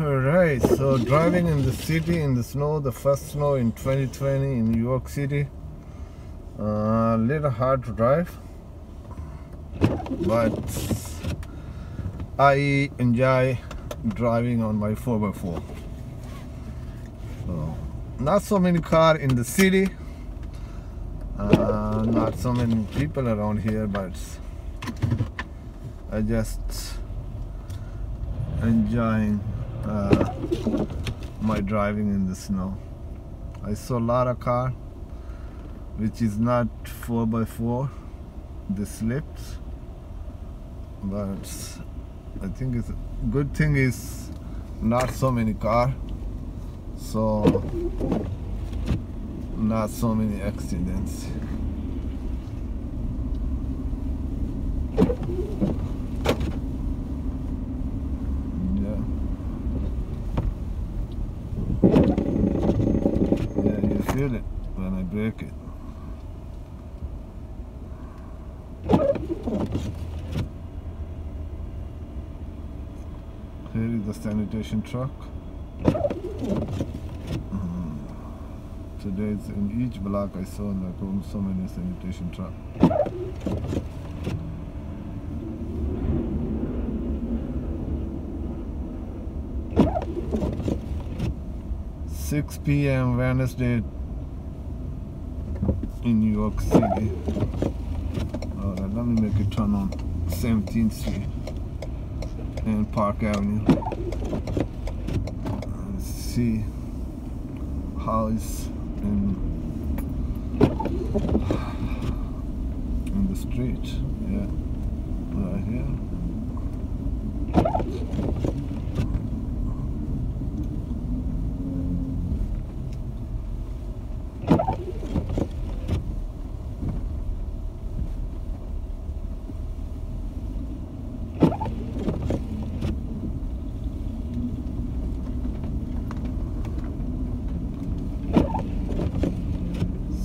Alright, so driving in the city in the snow, the first snow in 2020 in New York City. A little hard to drive, but I enjoy driving on my 4x4. So, not so many cars in the city, not so many people around here, but I just enjoying my driving in the snow. I saw a lot of car which is not 4x4, the slips, but I think it's a good thing is not so many car, so not so many accidents. Feel it when I break it. Here is the sanitation truck. Today in each block I saw like so many sanitation trucks. 6 p.m. Wednesday in New York City. Alright, let me make it turn on 17th Street and Park Avenue. Let's see how it's in the street. Yeah, right here.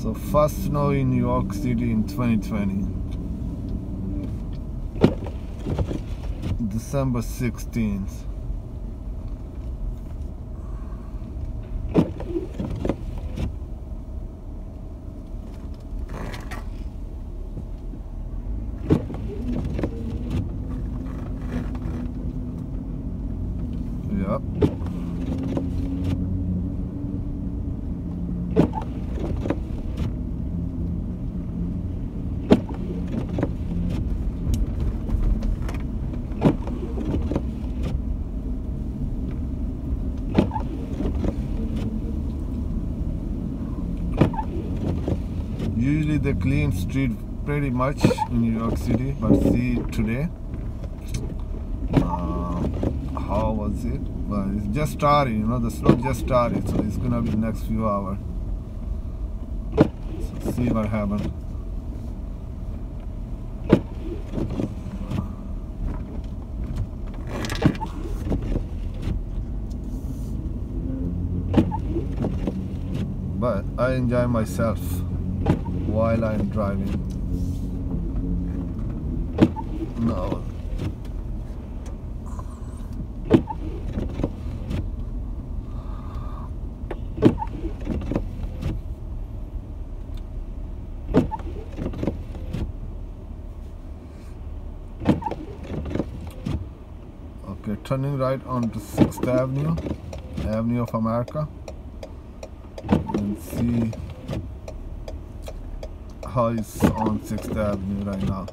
So first snow in New York City in 2020, December 16th. Yep. Usually they clean street pretty much in New York City, but see today, how was it? Well, it's just started, you know, the snow just started, so it's gonna be the next few hours. So see what happens. But I enjoy myself while I'm driving. No. Okay, turning right onto 6th Avenue, Avenue of America, and see how it's on 6th Avenue right now.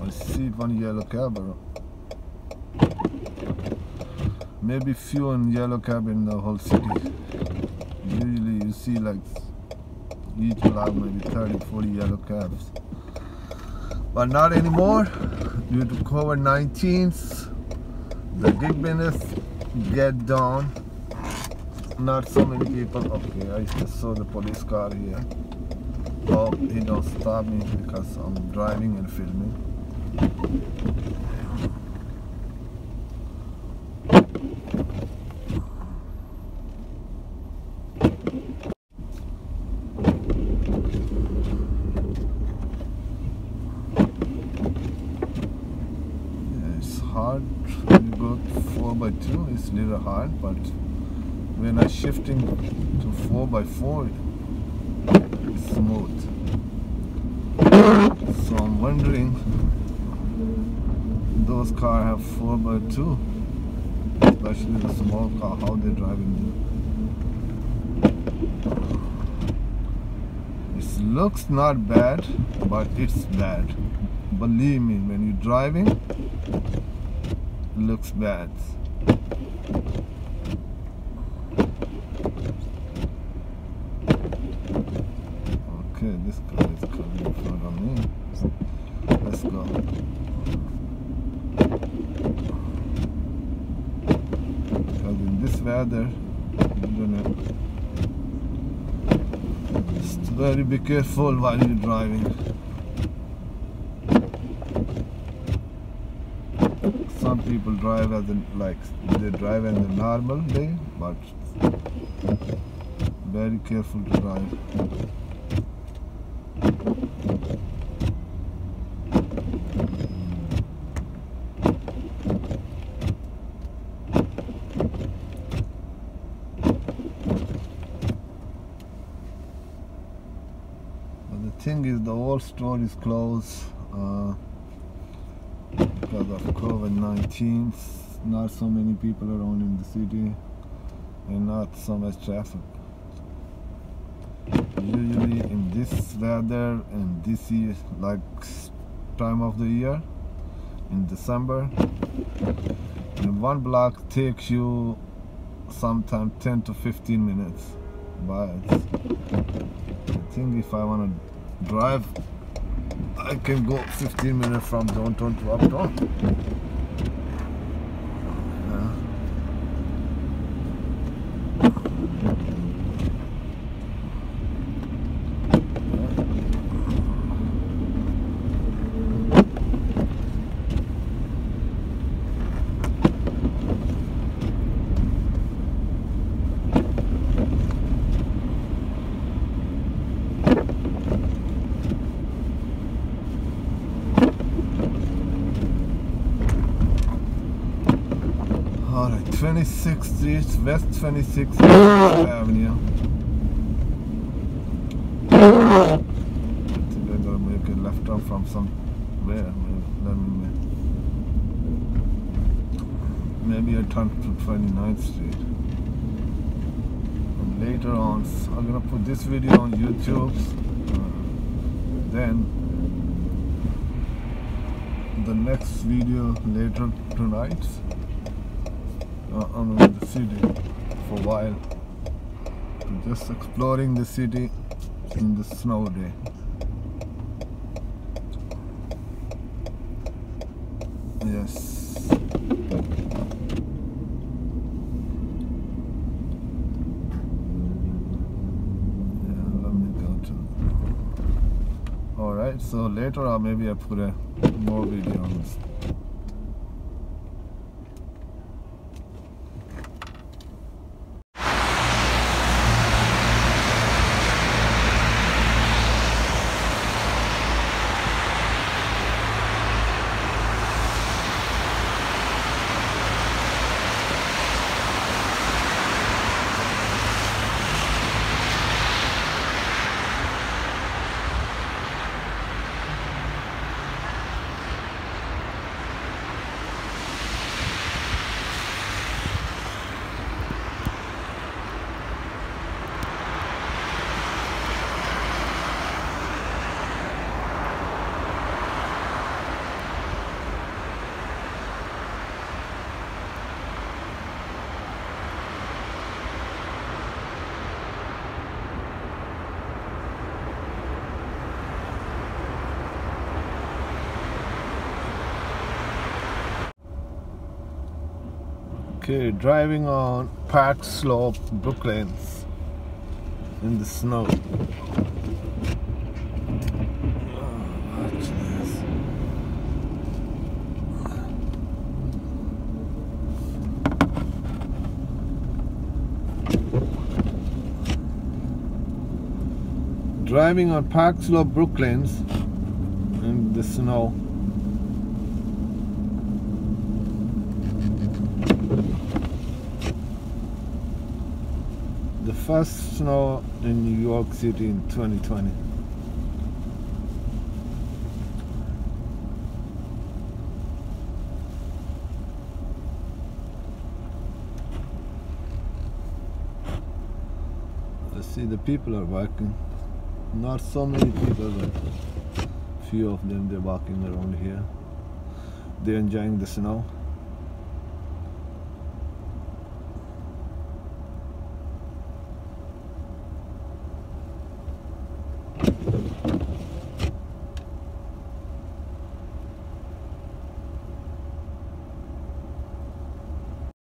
I see one yellow cab. Maybe few in yellow cab in the whole city. Usually you see like each block maybe 30-40 yellow cabs. But not anymore. Due to COVID-19, the gig business get down. Not so many people. Okay, I just saw the police car here. Oh, he don't stop me because I'm driving and filming. hard. When you go 4x2, it's a little hard, but when I'm shifting to 4x4, it's smooth. So I'm wondering, those cars have 4x2, especially the small car, how they're driving them. It looks not bad, but it's bad. Believe me, when you're driving, it looks bad. Okay, this car is coming in front of me. Let's go. Because in this weather, you're gonna just very be careful while you're driving. Some people drive as they drive in the normal day, but very careful to drive. But the thing is, the whole store is closed. Because of COVID-19, not so many people around in the city and not so much traffic. Usually in this weather and this year, like time of the year, in December, and one block takes you sometimes 10 to 15 minutes. But I think if I want to drive, I can go 15 minutes from downtown to uptown. Alright, 26th Street, West 26th Avenue. I think I gotta make a left turn from somewhere. Maybe I turn to 29th Street. And later on, I'm gonna put this video on YouTube. Then the next video later tonight. I'm in the city for a while, just exploring the city in the snow day. Yes. Yeah, let me go to. Alright, so later maybe I put a more video on this. Okay, driving on Park Slope, Brooklands, in the snow. Driving on Park Slope, Brooklands, in the snow. first snow in New York City in 2020. Let's see, the people are working. Not so many people, but few of them, they're walking around here. They're enjoying the snow.